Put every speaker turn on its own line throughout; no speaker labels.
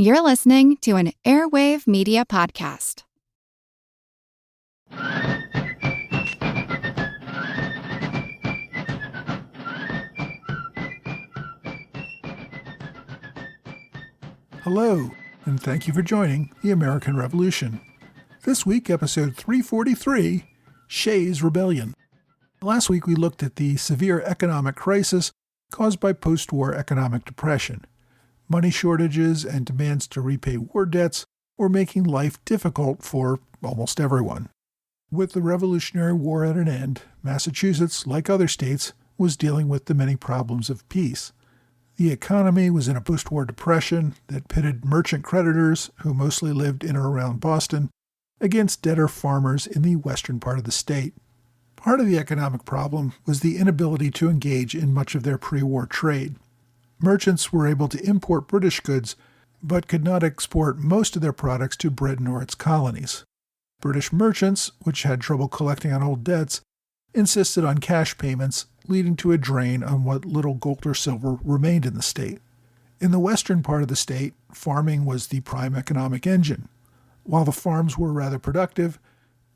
You're listening to an Airwave Media Podcast.
Hello, and thank you for joining the American Revolution. This week, episode 343, Shays Rebellion. Last week, we looked at the severe economic crisis caused by post-war economic depression. Money shortages and demands to repay war debts were making life difficult for almost everyone. With the Revolutionary War at an end, Massachusetts, like other states, was dealing with the many problems of peace. The economy was in a post-war depression that pitted merchant creditors, who mostly lived in or around Boston, against debtor farmers in the western part of the state. Part of the economic problem was the inability to engage in much of their pre-war trade. Merchants were able to import British goods, but could not export most of their products to Britain or its colonies. British merchants, which had trouble collecting on old debts, insisted on cash payments, leading to a drain on what little gold or silver remained in the state. In the western part of the state, farming was the prime economic engine. While the farms were rather productive,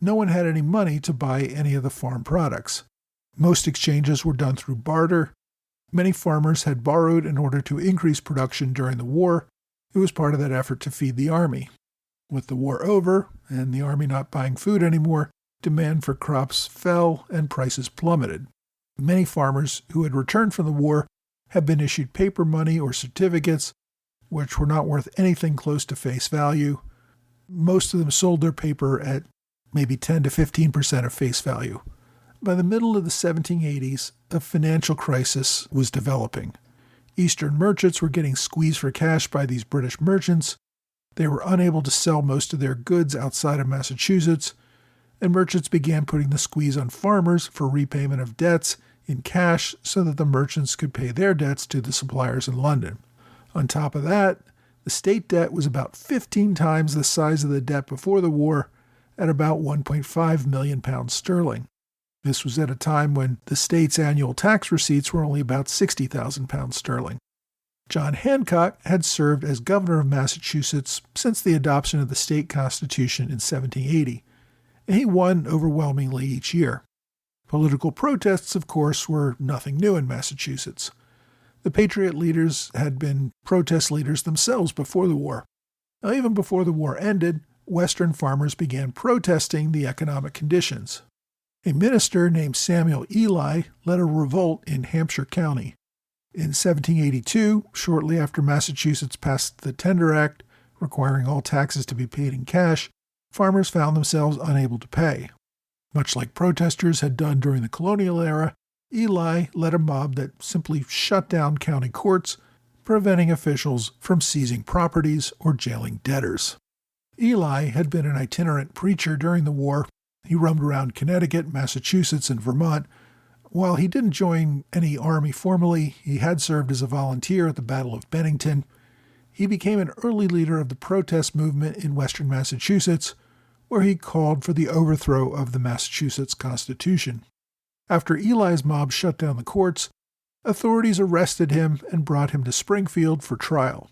no one had any money to buy any of the farm products. Most exchanges were done through barter. Many farmers had borrowed in order to increase production during the war. It was part of that effort to feed the army. With the war over, and the army not buying food anymore, demand for crops fell and prices plummeted. Many farmers who had returned from the war had been issued paper money or certificates, which were not worth anything close to face value. Most of them sold their paper at maybe 10 to 15% of face value. By the middle of the 1780s, a financial crisis was developing. Eastern merchants were getting squeezed for cash by these British merchants. They were unable to sell most of their goods outside of Massachusetts, and merchants began putting the squeeze on farmers for repayment of debts in cash so that the merchants could pay their debts to the suppliers in London. On top of that, the state debt was about 15 times the size of the debt before the war, at about 1.5 million pounds sterling. This was at a time when the state's annual tax receipts were only about 60,000 pounds sterling. John Hancock had served as governor of Massachusetts since the adoption of the state constitution in 1780, and he won overwhelmingly each year. Political protests, of course, were nothing new in Massachusetts. The Patriot leaders had been protest leaders themselves before the war. Now, even before the war ended, Western farmers began protesting the economic conditions. A minister named Samuel Ely led a revolt in Hampshire County. In 1782, shortly after Massachusetts passed the Tender Act, requiring all taxes to be paid in cash, farmers found themselves unable to pay. Much like protesters had done during the colonial era, Ely led a mob that simply shut down county courts, preventing officials from seizing properties or jailing debtors. Ely had been an itinerant preacher during the war. He roamed around Connecticut, Massachusetts, and Vermont. While he didn't join any army formally, he had served as a volunteer at the Battle of Bennington. He became an early leader of the protest movement in western Massachusetts, where he called for the overthrow of the Massachusetts Constitution. After Ely's mob shut down the courts, authorities arrested him and brought him to Springfield for trial.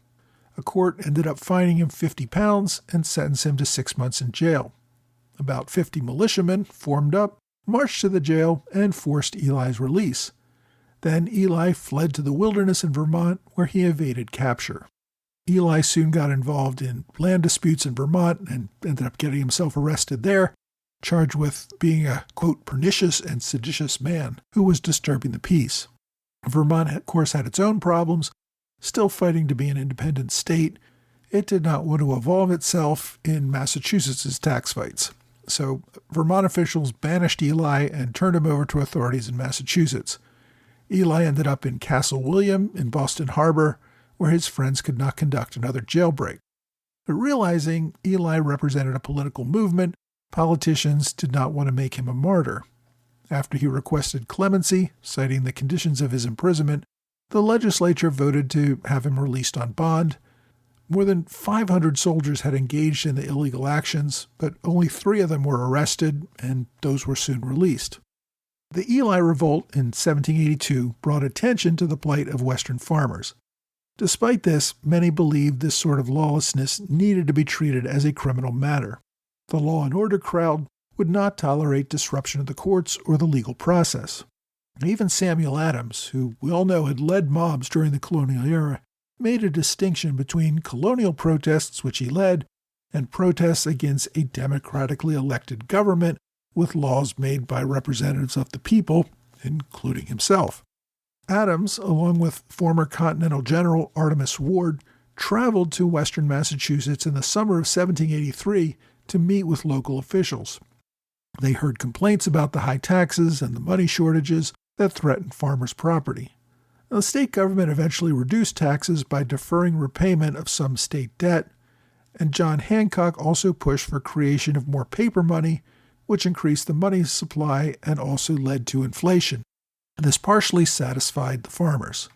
A court ended up fining him £50 and sentenced him to 6 months in jail. About 50 militiamen formed up, marched to the jail, and forced Ely's release. Then Ely fled to the wilderness in Vermont, where he evaded capture. Ely soon got involved in land disputes in Vermont and ended up getting himself arrested there, charged with being a, quote, pernicious and seditious man who was disturbing the peace. Vermont, of course, had its own problems. Still fighting to be an independent state, it did not want to involve itself in Massachusetts' tax fights. So Vermont officials banished Ely and turned him over to authorities in Massachusetts. Ely ended up in Castle William in Boston Harbor, where his friends could not conduct another jailbreak. But realizing Ely represented a political movement, politicians did not want to make him a martyr. After he requested clemency, citing the conditions of his imprisonment, the legislature voted to have him released on bond. More than 500 soldiers had engaged in the illegal actions, but only 3 of them were arrested, and those were soon released. The Ely Revolt in 1782 brought attention to the plight of Western farmers. Despite this, many believed this sort of lawlessness needed to be treated as a criminal matter. The law and order crowd would not tolerate disruption of the courts or the legal process. Even Samuel Adams, who we all know had led mobs during the colonial era, made a distinction between colonial protests, which he led, and protests against a democratically elected government with laws made by representatives of the people, including himself. Adams, along with former Continental General Artemus Ward, traveled to western Massachusetts in the summer of 1783 to meet with local officials. They heard complaints about the high taxes and the money shortages that threatened farmers' property. Now, the state government eventually reduced taxes by deferring repayment of some state debt, and John Hancock also pushed for creation of more paper money, which increased the money supply and also led to inflation. This partially satisfied the farmers.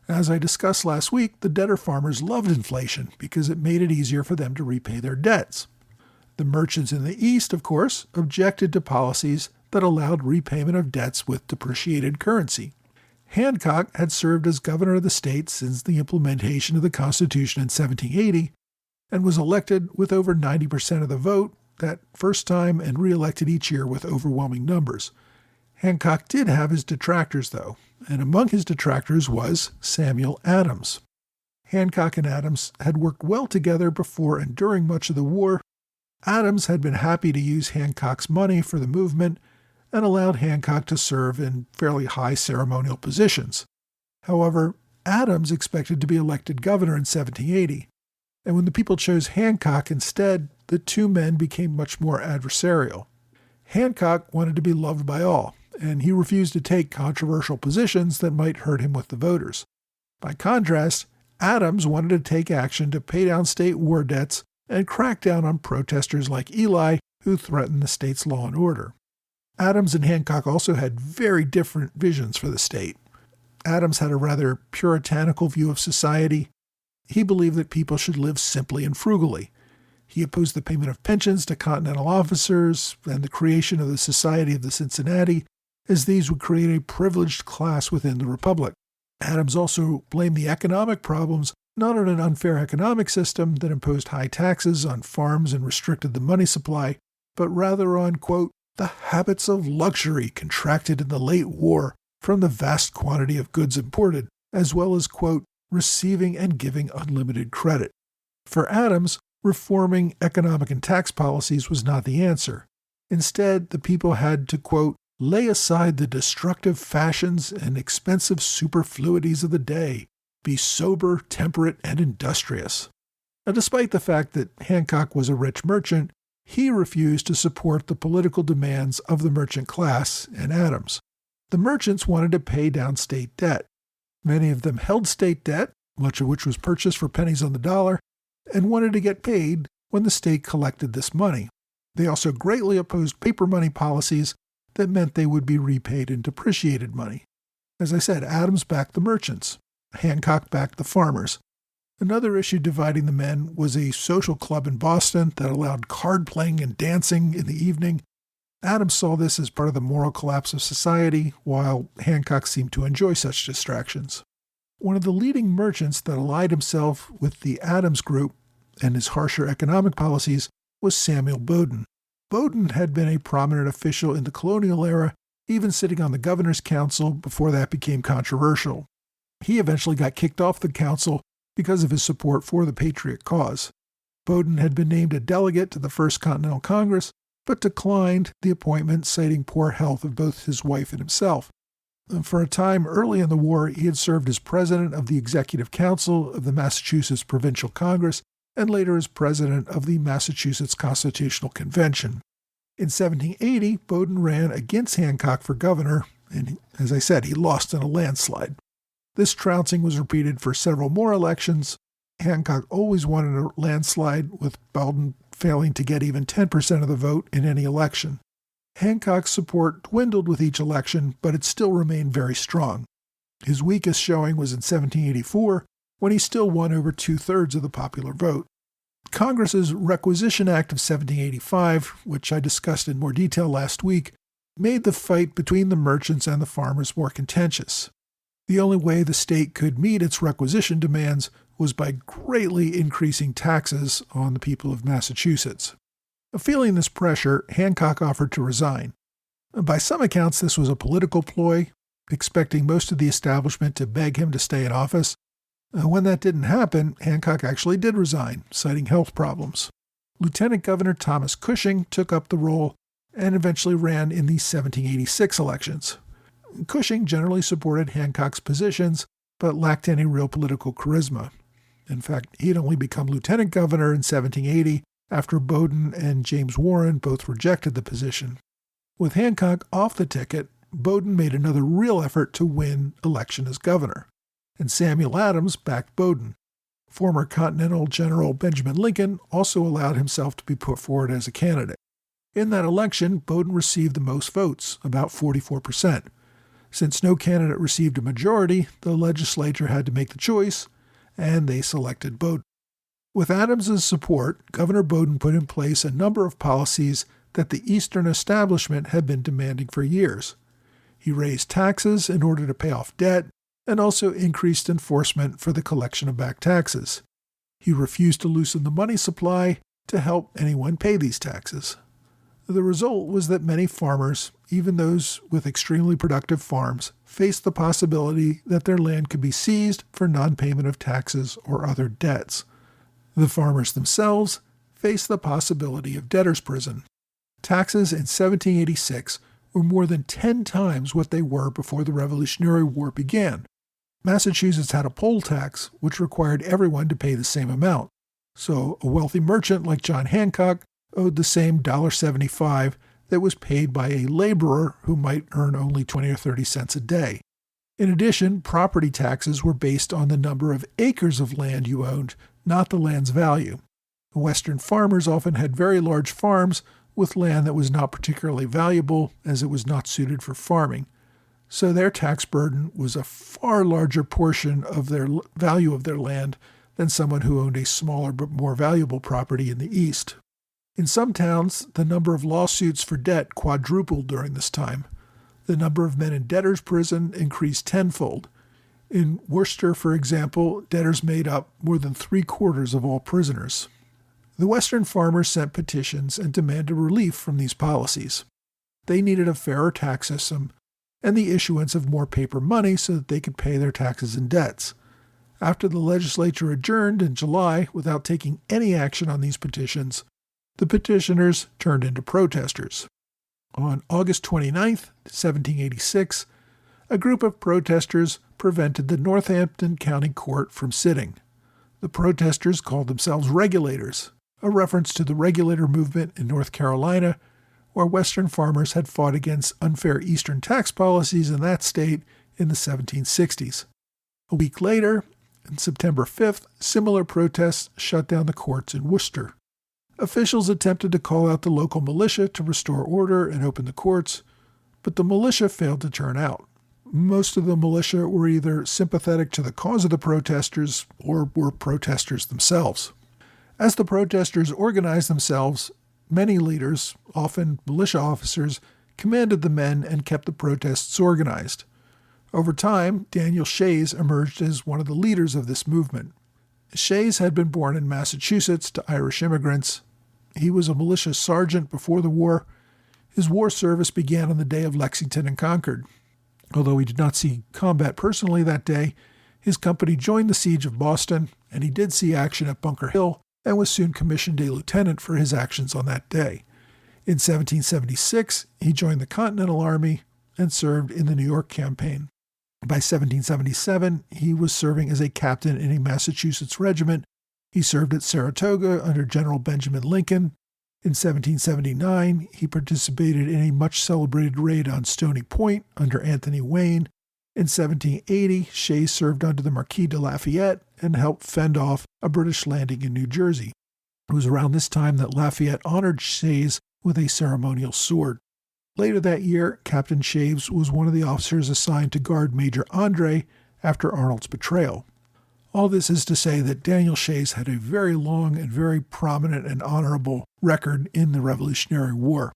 As I discussed last week, the debtor farmers loved inflation because it made it easier for them to repay their debts. The merchants in the East, of course, objected to policies that allowed repayment of debts with depreciated currency. Hancock had served as governor of the state since the implementation of the Constitution in 1780 and was elected with over 90% of the vote that first time and re-elected each year with overwhelming numbers. Hancock did have his detractors, though, and among his detractors was Samuel Adams. Hancock and Adams had worked well together before and during much of the war. Adams had been happy to use Hancock's money for the movement and allowed Hancock to serve in fairly high ceremonial positions. However, Adams expected to be elected governor in 1780, and when the people chose Hancock instead, the two men became much more adversarial. Hancock wanted to be loved by all, and he refused to take controversial positions that might hurt him with the voters. By contrast, Adams wanted to take action to pay down state war debts and crack down on protesters like Ely who threatened the state's law and order. Adams and Hancock also had very different visions for the state. Adams had a rather puritanical view of society. He believed that people should live simply and frugally. He opposed the payment of pensions to Continental officers and the creation of the Society of the Cincinnati, as these would create a privileged class within the Republic. Adams also blamed the economic problems not on an unfair economic system that imposed high taxes on farms and restricted the money supply, but rather on, quote, the habits of luxury contracted in the late war from the vast quantity of goods imported, as well as, quote, receiving and giving unlimited credit. For Adams, reforming economic and tax policies was not the answer. Instead, the people had to, quote, lay aside the destructive fashions and expensive superfluities of the day, be sober, temperate, and industrious. Now, despite the fact that Hancock was a rich merchant, he refused to support the political demands of the merchant class and Adams. The merchants wanted to pay down state debt. Many of them held state debt, much of which was purchased for pennies on the dollar, and wanted to get paid when the state collected this money. They also greatly opposed paper money policies that meant they would be repaid in depreciated money. As I said, Adams backed the merchants. Hancock backed the farmers. Another issue dividing the men was a social club in Boston that allowed card playing and dancing in the evening. Adams saw this as part of the moral collapse of society, while Hancock seemed to enjoy such distractions. One of the leading merchants that allied himself with the Adams group and his harsher economic policies was Samuel Bowdoin. Bowdoin had been a prominent official in the colonial era, even sitting on the governor's council before that became controversial. He eventually got kicked off the council because of his support for the Patriot cause. Bowdoin had been named a delegate to the First Continental Congress, but declined the appointment, citing poor health of both his wife and himself. And for a time early in the war, he had served as president of the Executive Council of the Massachusetts Provincial Congress and later as president of the Massachusetts Constitutional Convention. In 1780, Bowdoin ran against Hancock for governor, and as I said, he lost in a landslide. This trouncing was repeated for several more elections. Hancock always wanted a landslide, with Bowdoin failing to get even 10% of the vote in any election. Hancock's support dwindled with each election, but it still remained very strong. His weakest showing was in 1784, when he still won over two-thirds of the popular vote. Congress's Requisition Act of 1785, which I discussed in more detail last week, made the fight between the merchants and the farmers more contentious. The only way the state could meet its requisition demands was by greatly increasing taxes on the people of Massachusetts. Feeling this pressure, Hancock offered to resign. By some accounts, this was a political ploy, expecting most of the establishment to beg him to stay in office. When that didn't happen, Hancock actually did resign, citing health problems. Lieutenant Governor Thomas Cushing took up the role and eventually ran in the 1786 elections. Cushing generally supported Hancock's positions, but lacked any real political charisma. In fact, he had only become lieutenant governor in 1780 after Bowdoin and James Warren both rejected the position. With Hancock off the ticket, Bowdoin made another real effort to win election as governor, and Samuel Adams backed Bowdoin. Former Continental General Benjamin Lincoln also allowed himself to be put forward as a candidate. In that election, Bowdoin received the most votes, about 44%. Since no candidate received a majority, the legislature had to make the choice, and they selected Bowdoin. With Adams's support, Governor Bowdoin put in place a number of policies that the Eastern establishment had been demanding for years. He raised taxes in order to pay off debt, and also increased enforcement for the collection of back taxes. He refused to loosen the money supply to help anyone pay these taxes. The result was that many farmers, even those with extremely productive farms, faced the possibility that their land could be seized for non-payment of taxes or other debts. The farmers themselves faced the possibility of debtor's prison. Taxes in 1786 were more than 10 times what they were before the Revolutionary War began. Massachusetts had a poll tax, which required everyone to pay the same amount. So a wealthy merchant like John Hancock owed the same $1.75 that was paid by a laborer who might earn only 20 or 30 cents a day. In addition, property taxes were based on the number of acres of land you owned, not the land's value. Western farmers often had very large farms with land that was not particularly valuable, as it was not suited for farming. So their tax burden was a far larger portion of their value of their land than someone who owned a smaller but more valuable property in the East. In some towns, the number of lawsuits for debt quadrupled during this time. The number of men in debtor's prison increased tenfold. In Worcester, for example, debtors made up more than 3/4 of all prisoners. The Western farmers sent petitions and demanded relief from these policies. They needed a fairer tax system and the issuance of more paper money so that they could pay their taxes and debts. After the legislature adjourned in July without taking any action on these petitions, the petitioners turned into protesters. On August 29, 1786, a group of protesters prevented the Northampton County Court from sitting. The protesters called themselves regulators, a reference to the regulator movement in North Carolina, where Western farmers had fought against unfair Eastern tax policies in that state in the 1760s. A week later, on September 5th, similar protests shut down the courts in Worcester. Officials attempted to call out the local militia to restore order and open the courts, but the militia failed to turn out. Most of the militia were either sympathetic to the cause of the protesters or were protesters themselves. As the protesters organized themselves, many leaders, often militia officers, commanded the men and kept the protests organized. Over time, Daniel Shays emerged as one of the leaders of this movement. Shays had been born in Massachusetts to Irish immigrants. He was a militia sergeant before the war. His war service began on the day of Lexington and Concord. Although he did not see combat personally that day, his company joined the siege of Boston, and he did see action at Bunker Hill and was soon commissioned a lieutenant for his actions on that day. In 1776, he joined the Continental Army and served in the New York campaign. By 1777, he was serving as a captain in a Massachusetts regiment. He served at Saratoga under General Benjamin Lincoln. In 1779, he participated in a much-celebrated raid on Stony Point under Anthony Wayne. In 1780, Shays served under the Marquis de Lafayette and helped fend off a British landing in New Jersey. It was around this time that Lafayette honored Shays with a ceremonial sword. Later that year, Captain Shays was one of the officers assigned to guard Major Andre after Arnold's betrayal. All this is to say that Daniel Shays had a very long and very prominent and honorable record in the Revolutionary War.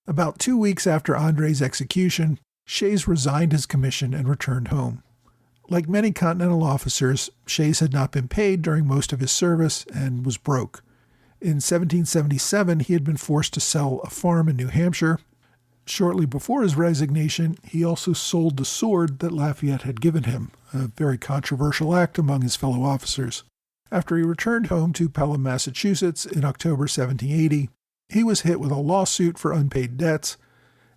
About 2 weeks after Andre's execution, Shays resigned his commission and returned home. Like many Continental officers, Shays had not been paid during most of his service and was broke. In 1777, he had been forced to sell a farm in New Hampshire. Shortly before his resignation, he also sold the sword that Lafayette had given him, a very controversial act among his fellow officers. After he returned home to Pelham, Massachusetts in October 1780, he was hit with a lawsuit for unpaid debts,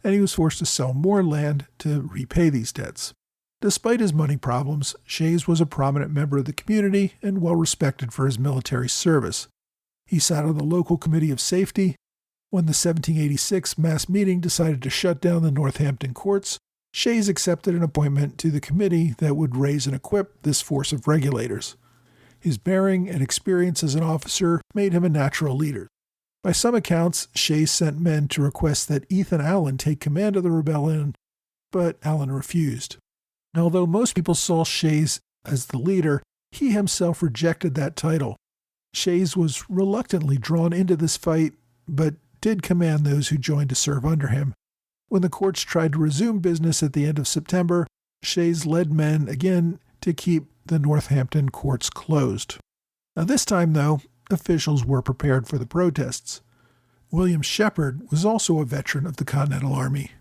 and he was forced to sell more land to repay these debts. Despite his money problems, Shays was a prominent member of the community and well respected for his military service. He sat on the local committee of safety. When the 1786 mass meeting decided to shut down the Northampton courts, Shays accepted an appointment to the committee that would raise and equip this force of regulators. His bearing and experience as an officer made him a natural leader. By some accounts, Shays sent men to request that Ethan Allen take command of the rebellion, but Allen refused. Although most people saw Shays as the leader, he himself rejected that title. Shays was reluctantly drawn into this fight, but did command those who joined to serve under him. When the courts tried to resume business at the end of September, Shays led men again to keep the Northampton courts closed. Now this time, though, officials were prepared for the protests. William Shepherd was also a veteran of the Continental Army.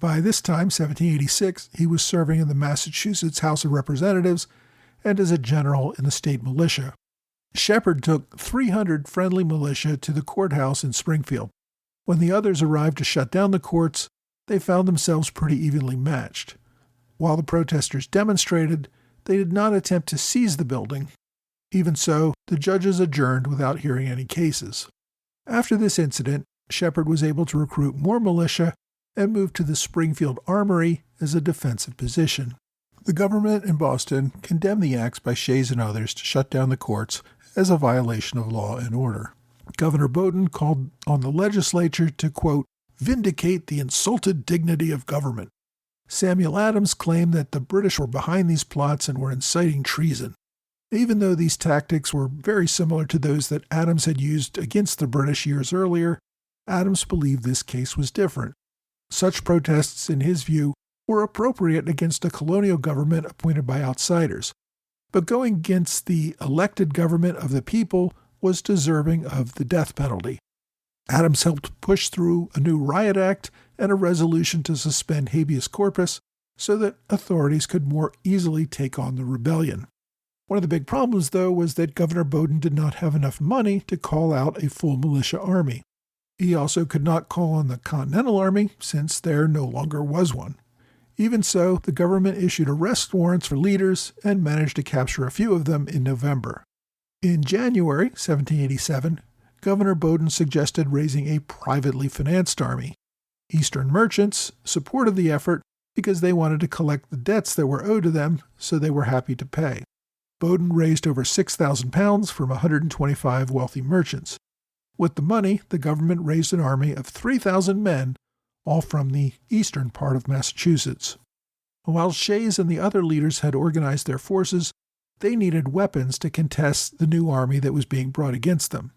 By this time, 1786, he was serving in the Massachusetts House of Representatives and as a general in the state militia. Shepherd took 300 friendly militia to the courthouse in Springfield. When the others arrived to shut down the courts, they found themselves pretty evenly matched. While the protesters demonstrated, they did not attempt to seize the building. Even so, the judges adjourned without hearing any cases. After this incident, Shepherd was able to recruit more militia and moved to the Springfield Armory as a defensive position. The government in Boston condemned the acts by Shays and others to shut down the courts as a violation of law and order. Governor Bowdoin called on the legislature to, quote, vindicate the insulted dignity of government. Samuel Adams claimed that the British were behind these plots and were inciting treason. Even though these tactics were very similar to those that Adams had used against the British years earlier, Adams believed this case was different. Such protests, in his view, were appropriate against a colonial government appointed by outsiders, but going against the elected government of the people was deserving of the death penalty. Adams helped push through a new riot act and a resolution to suspend habeas corpus so that authorities could more easily take on the rebellion. One of the big problems, though, was that Governor Bowdoin did not have enough money to call out a full militia army. He also could not call on the Continental Army, since there no longer was one. Even so, the government issued arrest warrants for leaders and managed to capture a few of them in November. In January 1787, Governor Bowdoin suggested raising a privately financed army. Eastern merchants supported the effort because they wanted to collect the debts that were owed to them, so they were happy to pay. Bowdoin raised over £6,000 from 125 wealthy merchants. With the money, the government raised an army of 3,000 men, all from the eastern part of Massachusetts. While Shays and the other leaders had organized their forces, they needed weapons to contest the new army that was being brought against them.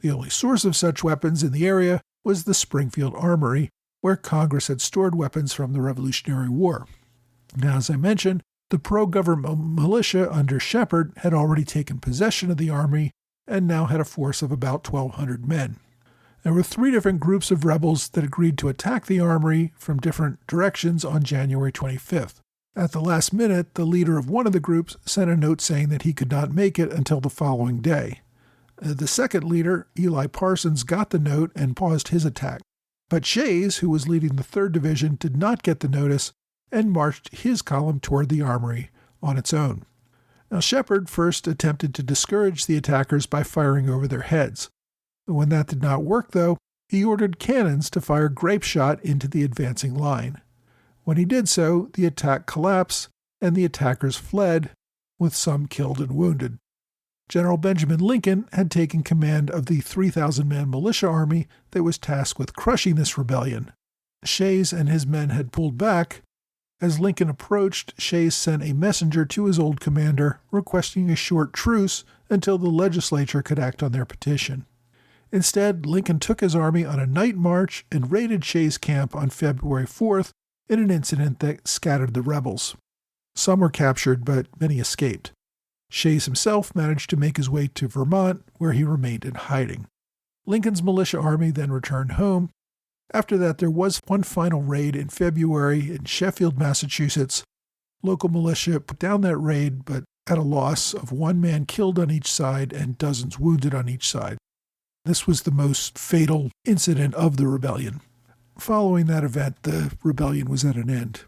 The only source of such weapons in the area was the Springfield Armory, where Congress had stored weapons from the Revolutionary War. Now, as I mentioned, the pro-government militia under Shepherd had already taken possession of the army and now had a force of about 1,200 men. There were 3 different groups of rebels that agreed to attack the armory from different directions on January 25th. At the last minute, the leader of one of the groups sent a note saying that he could not make it until the following day. The second leader, Eli Parsons, got the note and paused his attack. But Shays, who was leading the 3rd Division, did not get the notice and marched his column toward the armory on its own. Now, Shepherd first attempted to discourage the attackers by firing over their heads. When that did not work, though, he ordered cannons to fire grape shot into the advancing line. When he did so, the attack collapsed, and the attackers fled, with some killed and wounded. General Benjamin Lincoln had taken command of the 3,000-man militia army that was tasked with crushing this rebellion. Shays and his men had pulled back. As Lincoln approached, Shays sent a messenger to his old commander requesting a short truce until the legislature could act on their petition. Instead, Lincoln took his army on a night march and raided Shays' camp on February 4th in an incident that scattered the rebels. Some were captured, but many escaped. Shays himself managed to make his way to Vermont, where he remained in hiding. Lincoln's militia army then returned home. After that, there was one final raid in February in Sheffield, Massachusetts. Local militia put down that raid, but at a loss of 1 man killed on each side and dozens wounded on each side. This was the most fatal incident of the rebellion. Following that event, the rebellion was at an end.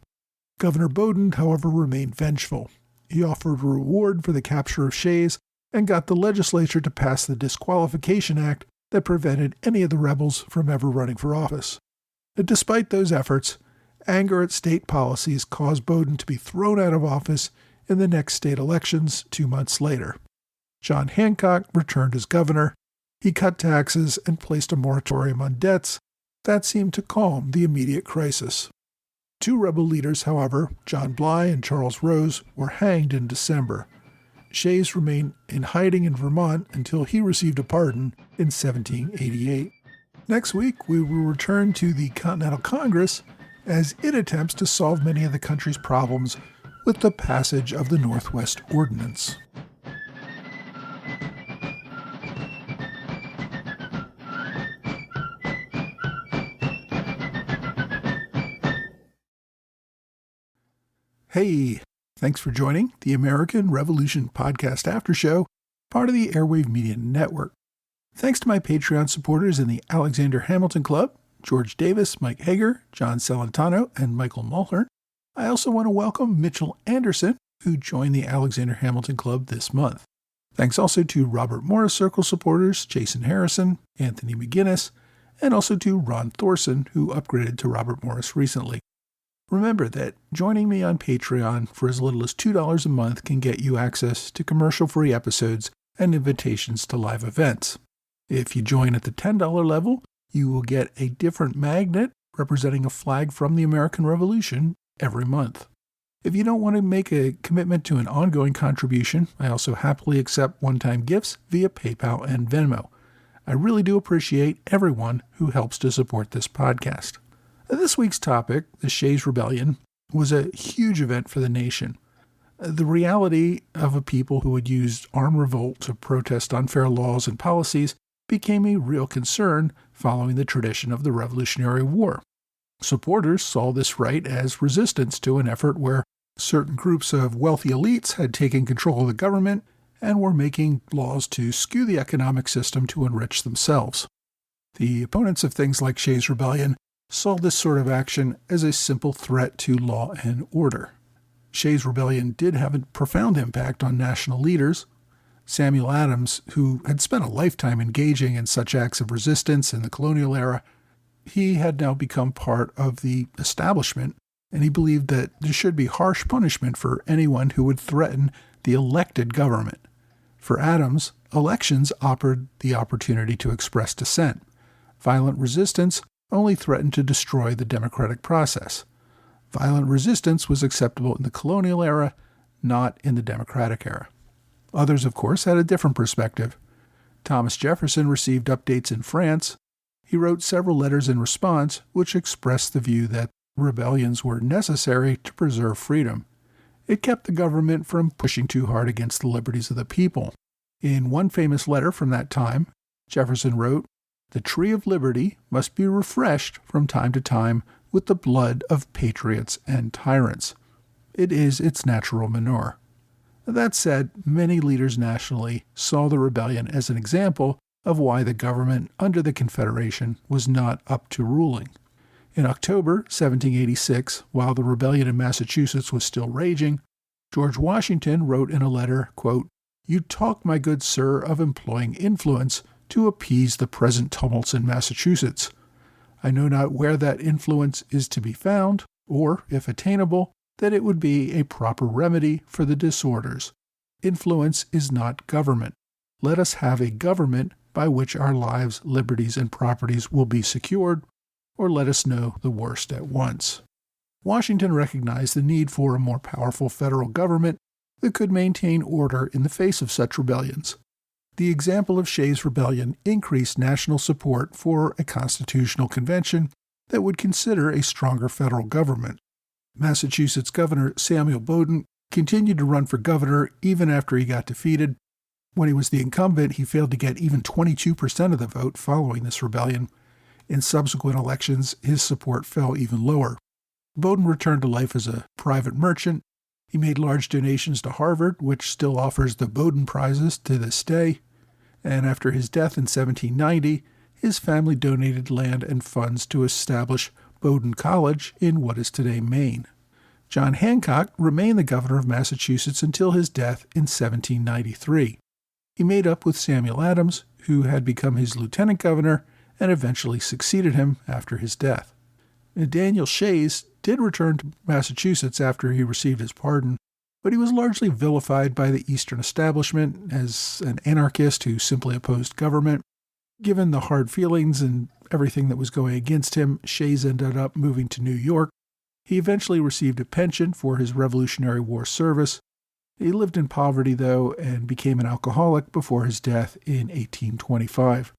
Governor Bowdoin, however, remained vengeful. He offered a reward for the capture of Shays and got the legislature to pass the Disqualification Act that prevented any of the rebels from ever running for office. Despite those efforts, anger at state policies caused Bowdoin to be thrown out of office in the next state elections 2 months later. John Hancock returned as governor. He cut taxes and placed a moratorium on debts. That seemed to calm the immediate crisis. 2 rebel leaders, however, John Bly and Charles Rose, were hanged in December. Shays remained in hiding in Vermont until he received a pardon in 1788. Next week, we will return to the Continental Congress as it attempts to solve many of the country's problems with the passage of the Northwest Ordinance. Hey, thanks for joining the American Revolution Podcast After Show, part of the Airwave Media Network. Thanks to my Patreon supporters in the Alexander Hamilton Club, George Davis, Mike Hager, John Celentano, and Michael Mulhern. I also want to welcome Mitchell Anderson, who joined the Alexander Hamilton Club this month. Thanks also to Robert Morris Circle supporters, Jason Harrison, Anthony McGinnis, and also to Ron Thorson, who upgraded to Robert Morris recently. Remember that joining me on Patreon for as little as $2 a month can get you access to commercial-free episodes and invitations to live events. If you join at the $10 level, you will get a different magnet representing a flag from the American Revolution every month. If you don't want to make a commitment to an ongoing contribution, I also happily accept one-time gifts via PayPal and Venmo. I really do appreciate everyone who helps to support this podcast. This week's topic, the Shays Rebellion, was a huge event for the nation. The reality of a people who had used armed revolt to protest unfair laws and policies became a real concern following the tradition of the Revolutionary War. Supporters saw this right as resistance to an effort where certain groups of wealthy elites had taken control of the government and were making laws to skew the economic system to enrich themselves. The opponents of things like Shays Rebellion saw this sort of action as a simple threat to law and order. Shays Rebellion did have a profound impact on national leaders. Samuel Adams, who had spent a lifetime engaging in such acts of resistance in the colonial era, he had now become part of the establishment, and he believed that there should be harsh punishment for anyone who would threaten the elected government. For Adams, elections offered the opportunity to express dissent. Violent resistance only threatened to destroy the democratic process. Violent resistance was acceptable in the colonial era, not in the democratic era. Others, of course, had a different perspective. Thomas Jefferson received updates in France. He wrote several letters in response, which expressed the view that rebellions were necessary to preserve freedom. It kept the government from pushing too hard against the liberties of the people. In one famous letter from that time, Jefferson wrote, "The tree of liberty must be refreshed from time to time with the blood of patriots and tyrants. It is its natural manure." That said, many leaders nationally saw the rebellion as an example of why the government under the Confederation was not up to ruling. In October 1786, while the rebellion in Massachusetts was still raging, George Washington wrote in a letter, quote, "You talk, my good sir, of employing influence to appease the present tumults in Massachusetts. I know not where that influence is to be found, or, if attainable, that it would be a proper remedy for the disorders. Influence is not government. Let us have a government by which our lives, liberties, and properties will be secured, or let us know the worst at once." Washington recognized the need for a more powerful federal government that could maintain order in the face of such rebellions. The example of Shays' Rebellion increased national support for a constitutional convention that would consider a stronger federal government. Massachusetts Governor Samuel Bowdoin continued to run for governor even after he got defeated. When he was the incumbent, he failed to get even 22% of the vote following this rebellion. In subsequent elections, his support fell even lower. Bowdoin returned to life as a private merchant. He made large donations to Harvard, which still offers the Bowdoin Prizes to this day. And after his death in 1790, his family donated land and funds to establish Bowdoin College in what is today Maine. John Hancock remained the governor of Massachusetts until his death in 1793. He made up with Samuel Adams, who had become his lieutenant governor and eventually succeeded him after his death. Daniel Shays did return to Massachusetts after he received his pardon, but he was largely vilified by the Eastern establishment as an anarchist who simply opposed government. Given the hard feelings and everything that was going against him, Shays ended up moving to New York. He eventually received a pension for his Revolutionary War service. He lived in poverty, though, and became an alcoholic before his death in 1825.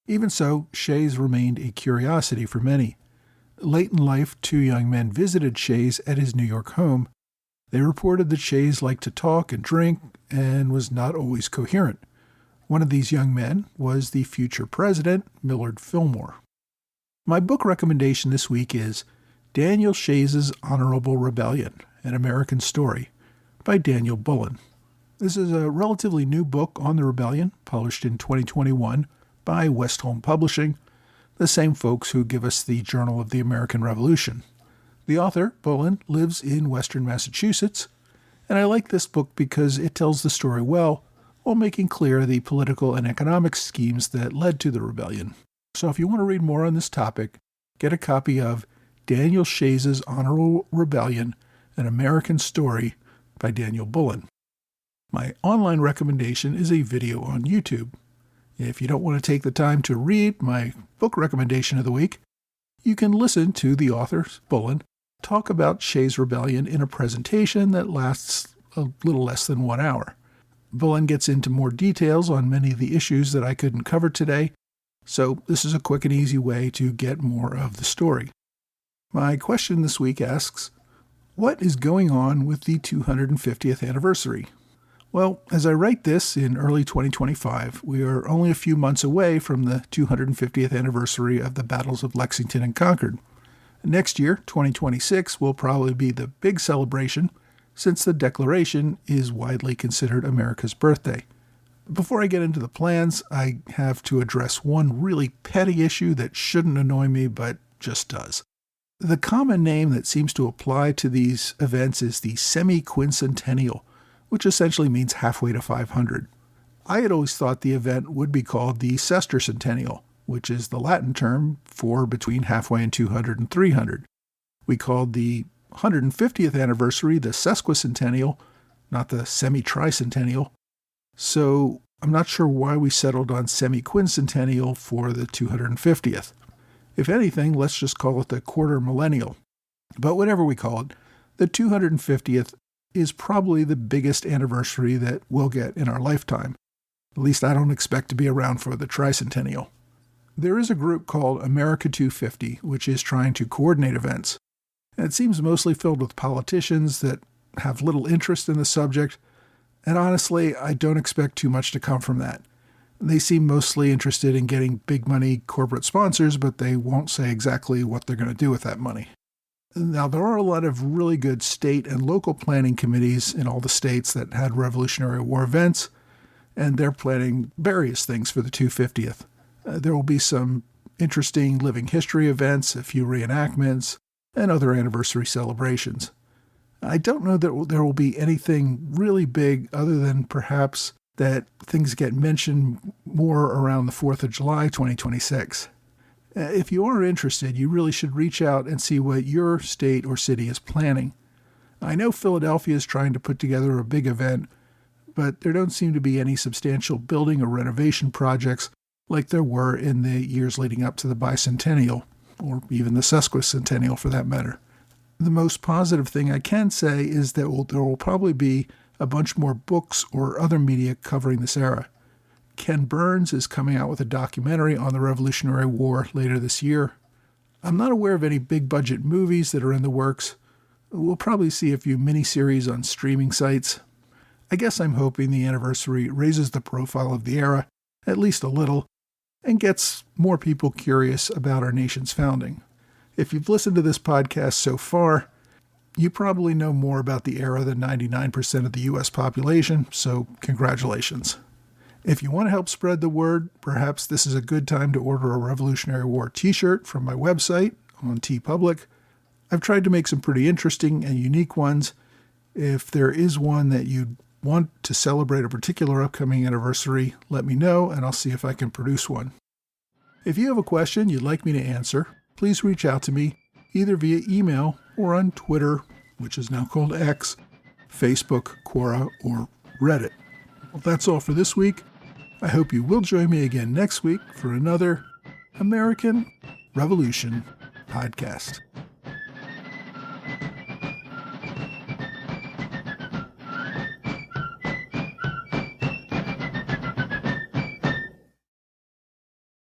Even so, Shays remained a curiosity for many. Late in life, two young men visited Shays at his New York home. They reported that Shays liked to talk and drink and was not always coherent. One of these young men was the future president, Millard Fillmore. My book recommendation this week is Daniel Shays' Honorable Rebellion, An American Story, by Daniel Bullen. This is a relatively new book on the rebellion, published in 2021 by Westholme Publishing, the same folks who give us the Journal of the American Revolution. The author, Bullen, lives in western Massachusetts, and I like this book because it tells the story well while making clear the political and economic schemes that led to the rebellion. So if you want to read more on this topic, get a copy of Daniel Shays' Honorable Rebellion, An American Story by Daniel Bullen. My online recommendation is a video on YouTube. If you don't want to take the time to read my book recommendation of the week, you can listen to the author, Bullen, talk about Shays' Rebellion in a presentation that lasts a little less than 1 hour. Bullen gets into more details on many of the issues that I couldn't cover today, so this is a quick and easy way to get more of the story. My question this week asks, what is going on with the 250th anniversary? Well, as I write this in early 2025, we are only a few months away from the 250th anniversary of the battles of Lexington and Concord. Next year, 2026, will probably be the big celebration, since the Declaration is widely considered America's birthday. Before I get into the plans, I have to address one really petty issue that shouldn't annoy me, but just does. The common name that seems to apply to these events is the semi-quincentennial, which essentially means halfway to 500. I had always thought the event would be called the sesquicentennial, which is the Latin term for between halfway and 200 and 300. We called the 150th anniversary the sesquicentennial, not the semi-tricentennial. So I'm not sure why we settled on semi-quincentennial for the 250th. If anything, let's just call it the quarter millennial. But whatever we call it, the 250th is probably the biggest anniversary that we'll get in our lifetime. At least I don't expect to be around for the tricentennial. There is a group called America 250, which is trying to coordinate events. And it seems mostly filled with politicians that have little interest in the subject, and honestly, I don't expect too much to come from that. They seem mostly interested in getting big money corporate sponsors, but they won't say exactly what they're going to do with that money. Now, there are a lot of really good state and local planning committees in all the states that had Revolutionary War events, and they're planning various things for the 250th. There will be some interesting living history events, a few reenactments, and other anniversary celebrations. I don't know that there will be anything really big other than perhaps that things get mentioned more around the 4th of July 2026. If you are interested, you really should reach out and see what your state or city is planning. I know Philadelphia is trying to put together a big event, but there don't seem to be any substantial building or renovation projects like there were in the years leading up to the bicentennial, or even the sesquicentennial for that matter. The most positive thing I can say is that there will probably be a bunch more books or other media covering this era. Ken Burns is coming out with a documentary on the Revolutionary War later this year. I'm not aware of any big budget movies that are in the works, We'll probably see a few miniseries on streaming sites. I guess I'm hoping the anniversary raises the profile of the era, at least a little, and gets more people curious about our nation's founding. If you've listened to this podcast so far, you probably know more about the era than 99% of the U.S. population, so congratulations. If you want to help spread the word, perhaps this is a good time to order a Revolutionary War t-shirt from my website on TeePublic. I've tried to make some pretty interesting and unique ones. If there is one that you'd want to celebrate a particular upcoming anniversary, let me know and I'll see if I can produce one. If you have a question you'd like me to answer, please reach out to me either via email or on Twitter, which is now called X, Facebook, Quora, or Reddit. Well, that's all for this week. I hope you will join me again next week for another American Revolution podcast.